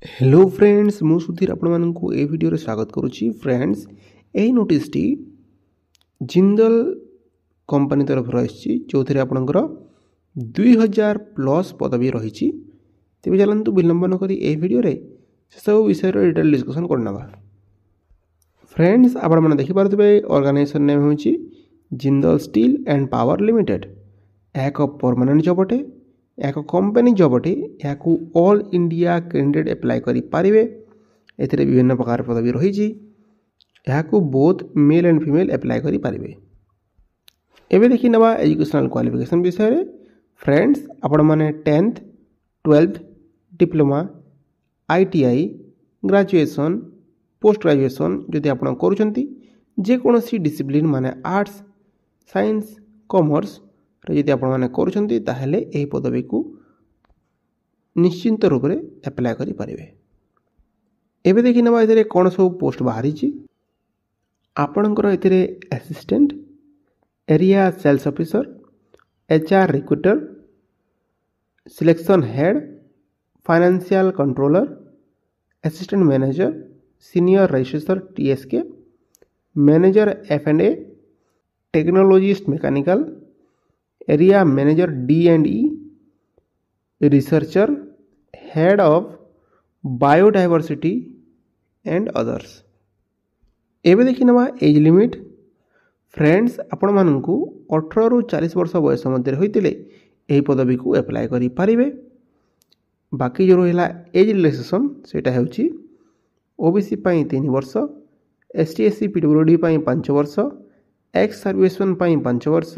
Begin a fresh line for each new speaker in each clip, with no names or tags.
Hello friends मु सुधीर आपण मानकु ए video रे स्वागत करूची। फ्रेंड्स एही नोटिस टी जिंदल कंपनी तरफ रही जो थे आपणकर 2000 प्लस पदवी रही। तेज चलतु विलंब न करी ए वीडियो रे से सब विषय डिटेल डिस्कसन करना। फ्रेंड्स आपण मैंने देखिपे ऑर्गेनाइजेशन नेम हूँ Jindal steel and power limited. एक परमानेंट जॉब अटे, एक कंपनी जॉब अटे। या ऑल इंडिया कैंडिडेट एप्लाई करें। एथिरे विभिन्न प्रकार पदवी रही। Both male and female apply करें। एबे देखि नवा एजुकेशनल क्वालिफिकेशन विषय रे। फ्रेंड्स आपण माने 10th 12th diploma ITI graduation post graduation जदि आपण करूछंती जे कोनोसी डिसिप्लिन माने आर्ट्स साइंस कॉमर्स यदि आपण माने करूछंती ताहेले एही पदवी को निश्चिंत रूप से एप्लाई करि परिबे। एबे देखि नबा एथिरे कोन सब पोस्ट बाहरी छि। आपणकर एथिरे assistant area sales officer HR recruiter selection head financial controller assistant manager senior registrar TSK manager F&A technologist mechanical area manager D&E researcher head of biodiversity and others. एबे देखि नवा एज लिमिट। फ्रेंड्स आपण मानकु 18 रु 40 वर्ष बयस मध्य होइतिले एही पदवी को एप्लाई करि परिबे। बाकी जो रहिला एज रिलैक्सेशन सेटा हेउची OBC पई 3 वर्ष, ST SC PWD पई 5 वर्ष, एक्स सर्विसमैन पई 5 वर्ष,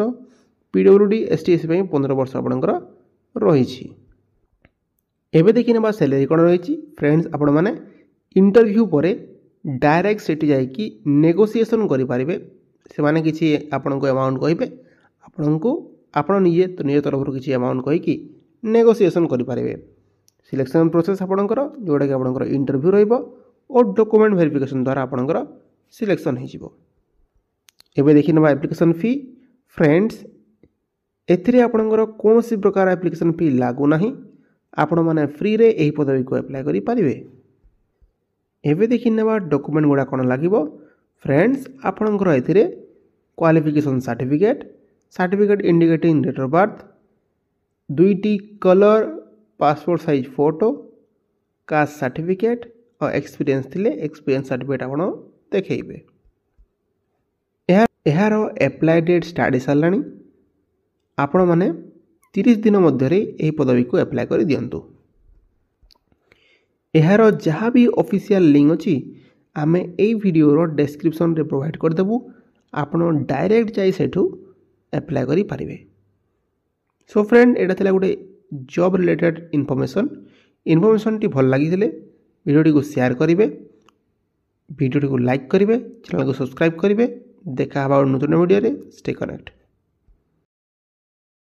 PWD ST SC पई 15 वर्ष आपणकर रही। एबे देखि नबा सैलरी कोन रही। फ्रेंड्स आपण माने इंटरव्यू परे डायरेक्ट सेठी जाई कि नेगोशिएशन करि परिबे। से माने किछि आपन को अमाउंट कहिबे, आपन को आपन निजे तो निजे तरफ किछि अमाउंट कहि कि नेगोशिएशन करि परिबे। सिलेक्शन प्रोसेस आपनकर जोडा कि आपनकर इंटरव्यू रहइबो और डॉक्यूमेंट वेरिफिकेशन द्वारा आपनकर सिलेक्शन हो जिवो। एबे देखि नबा एप्लीकेशन फी। फ्रेंड्स एथिरे आपनकर कोनोसी प्रकार एप्लीकेशन फी लागू नाही। आपण माने फ्री रे एही पदवी को अप्लाई करि परिबे। एबे देखि नबा डॉक्यूमेंट गुडा कोन लागिवो। फ्रेंड्स आपनकर एथिरे qualification certificate indicating date of birth, 2टी colour passport size photo, caste certificate और एक्सपीरियंस थिले एक्सपीरियंस सर्टिफिकेट आपण देखैबे। एहार एप्लाई डेट स्टार्ट सारलानी। आपण माने 30 दिन मध्य यही पदवी को एप्लाई कर दिंतु। एहार जहाँ भी ऑफिशियल लिंक अच्छी आमे ए वीडियो डिस्क्रिप्शन रे प्रोवाइड करदेबू। आपण डायरेक्ट जाई सेठू एप्लाई करि परिबे। सो फ्रेंड एटा थिला गोटे जॉब रिलेटेड इनफॉरमेशन टी भल लगी वीडियो को शेयर करेंगे, वीडियो को लाइक करेंगे, चैनल को सब्सक्राइब करेंगे। देखा नतुन वीडियो रे। Stay connect.